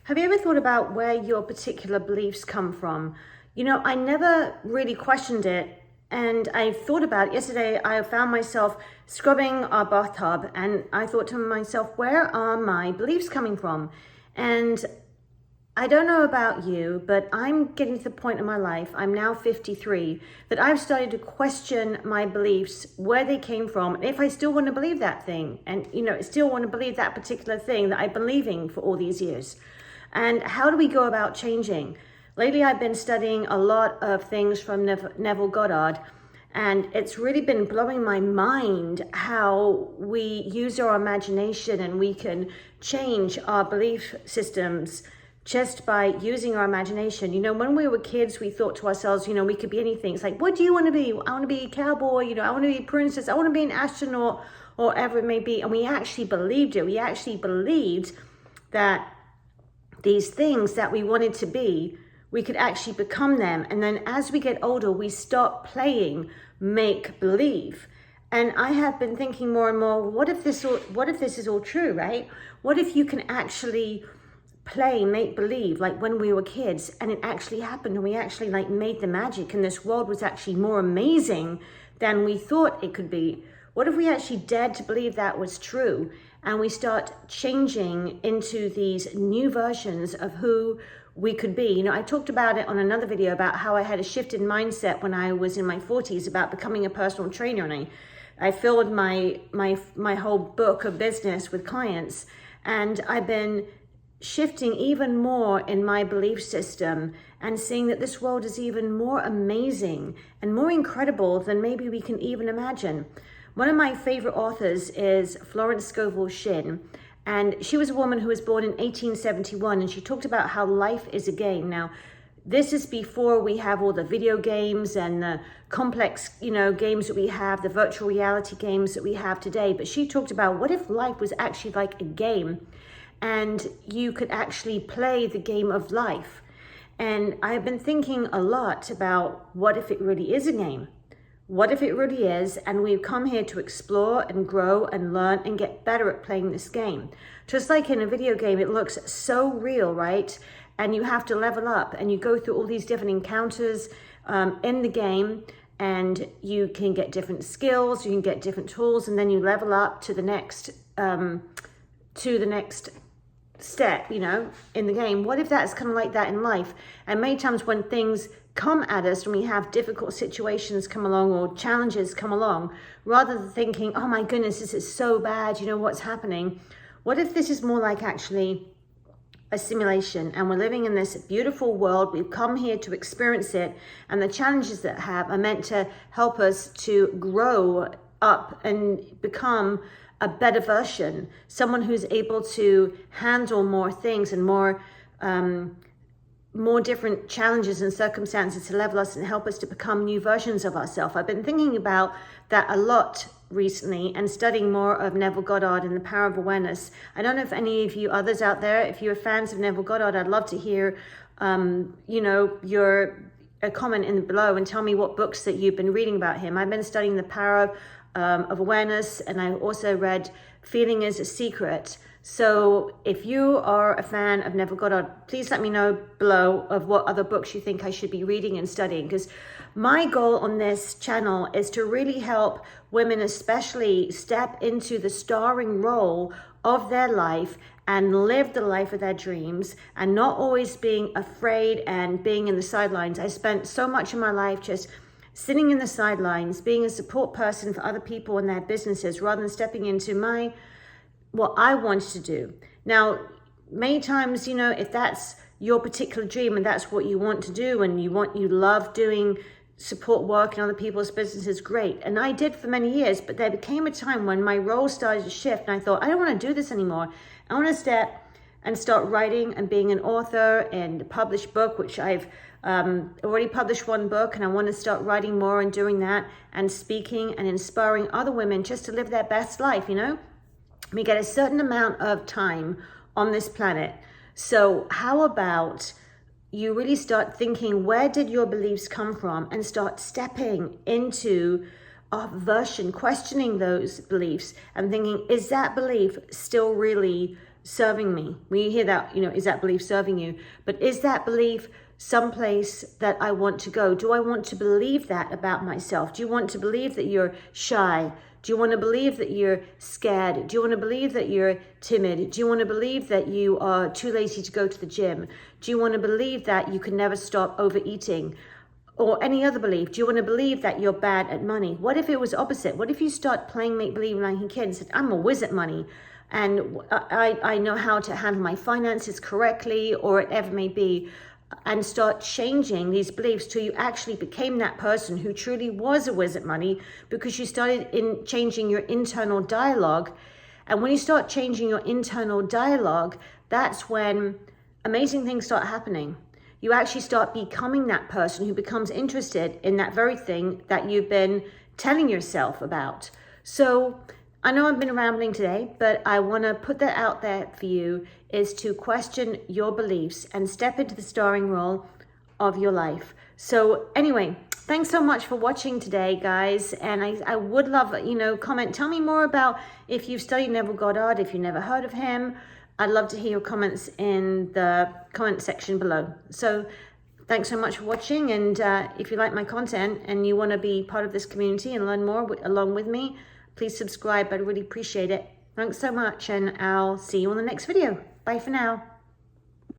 Have you ever thought about where your particular beliefs come from? You know, I never really questioned it, and I thought about it. Yesterday, I found myself scrubbing our bathtub, and I thought to myself, where are my beliefs coming from? And I don't know about you, but I'm getting to the point in my life, I'm now 53, that I've started to question my beliefs, where they came from, and if I still want to believe that thing, and still want to believe that particular thing that I've been believing for all these years. And how do we go about changing? Lately, I've been studying a lot of things from Neville Goddard, and it's really been blowing my mind how we use our imagination and we can change our belief systems just by using our imagination. You know, when we were kids, we thought to ourselves, we could be anything. It's like, what do you want to be? I want to be a cowboy, I want to be a princess, I want to be an astronaut, or whatever it may be. And we actually believed it. We actually believed that these things that we wanted to be, we could actually become them. And then as we get older, we stop playing make believe. And I have been thinking more and more, what if this is all true, right? What if you can actually play make believe like when we were kids, and it actually happened, and we actually made the magic, and this world was actually more amazing than we thought it could be? What if we actually dared to believe that was true, and we start changing into these new versions of who we could be? I talked about it on another video about how I had a shift in mindset when I was in my 40s about becoming a personal trainer, and I filled my whole book of business with clients, and I've been shifting even more in my belief system and seeing that this world is even more amazing and more incredible than maybe we can even imagine. One of my favorite authors is Florence Scovel Shinn, and she was a woman who was born in 1871, and she talked about how life is a game. Now, this is before we have all the video games and the complex, games that we have, the virtual reality games that we have today. But she talked about, what if life was actually like a game, and you could actually play the game of life? And I've been thinking a lot about, what if it really is a game? What if it really is, and we've come here to explore and grow and learn and get better at playing this game? Just like in a video game, it looks so real, right? And you have to level up, and you go through all these different encounters in the game, and you can get different skills, you can get different tools, and then you level up to the next step, in the game. What if that's kind of like that in life? And many times when things come at us, when we have difficult situations come along or challenges come along, rather than thinking, oh my goodness, this is so bad, what's happening? What if this is more like actually a simulation, and we're living in this beautiful world, we've come here to experience it, and the challenges that are meant to help us to grow up and become a better version, someone who's able to handle more things and more different challenges and circumstances to level us and help us to become new versions of ourselves. I've been thinking about that a lot recently and studying more of Neville Goddard and the power of awareness. I don't know if any of you others out there, if you're fans of Neville Goddard, I'd love to hear your comment in below and tell me what books that you've been reading about him. I've been studying the power of awareness, and I also read Feeling is a Secret. So if you are a fan of Neville Goddard, please let me know below of what other books you think I should be reading and studying, because my goal on this channel is to really help women especially step into the starring role of their life and live the life of their dreams, and not always being afraid and being in the sidelines. I spent so much of my life just sitting in the sidelines, being a support person for other people and their businesses, rather than stepping into what I wanted to do. Now, many times, if that's your particular dream and that's what you want to do, and you love doing support work in other people's businesses, great. And I did for many years, but there became a time when my role started to shift, and I thought, I don't want to do this anymore. I want to step and start writing and being an author and publish book, which I've already published one book, and I want to start writing more and doing that and speaking and inspiring other women just to live their best life. We get a certain amount of time on this planet. So how about you really start thinking, where did your beliefs come from, and start stepping into a version, questioning those beliefs and thinking, is that belief still really serving me? When you hear that, is that belief serving you? But is that belief someplace that I want to go? Do I want to believe that about myself? Do you want to believe that you're shy? Do you want to believe that you're scared? Do you want to believe that you're timid? Do you want to believe that you are too lazy to go to the gym? Do you want to believe that you can never stop overeating? Or any other belief? Do you want to believe that you're bad at money? What if it was opposite? What if you start playing make-believe like a kid and said, I'm a whiz at money, and I know how to handle my finances correctly, or whatever it may be, and start changing these beliefs till you actually became that person who truly was a whiz at money, because you started changing your internal dialogue. And when you start changing your internal dialogue, that's when amazing things start happening. You actually start becoming that person who becomes interested in that very thing that you've been telling yourself about. So I know I've been rambling today, but I want to put that out there for you, is to question your beliefs and step into the starring role of your life. So anyway, thanks so much for watching today, guys. And I would love, comment. Tell me more about if you've studied Neville Goddard, if you've never heard of him. I'd love to hear your comments in the comment section below. So thanks so much for watching. And if you like my content and you want to be part of this community and learn more along with me, please subscribe. I'd really appreciate it. Thanks so much, and I'll see you on the next video. Bye for now.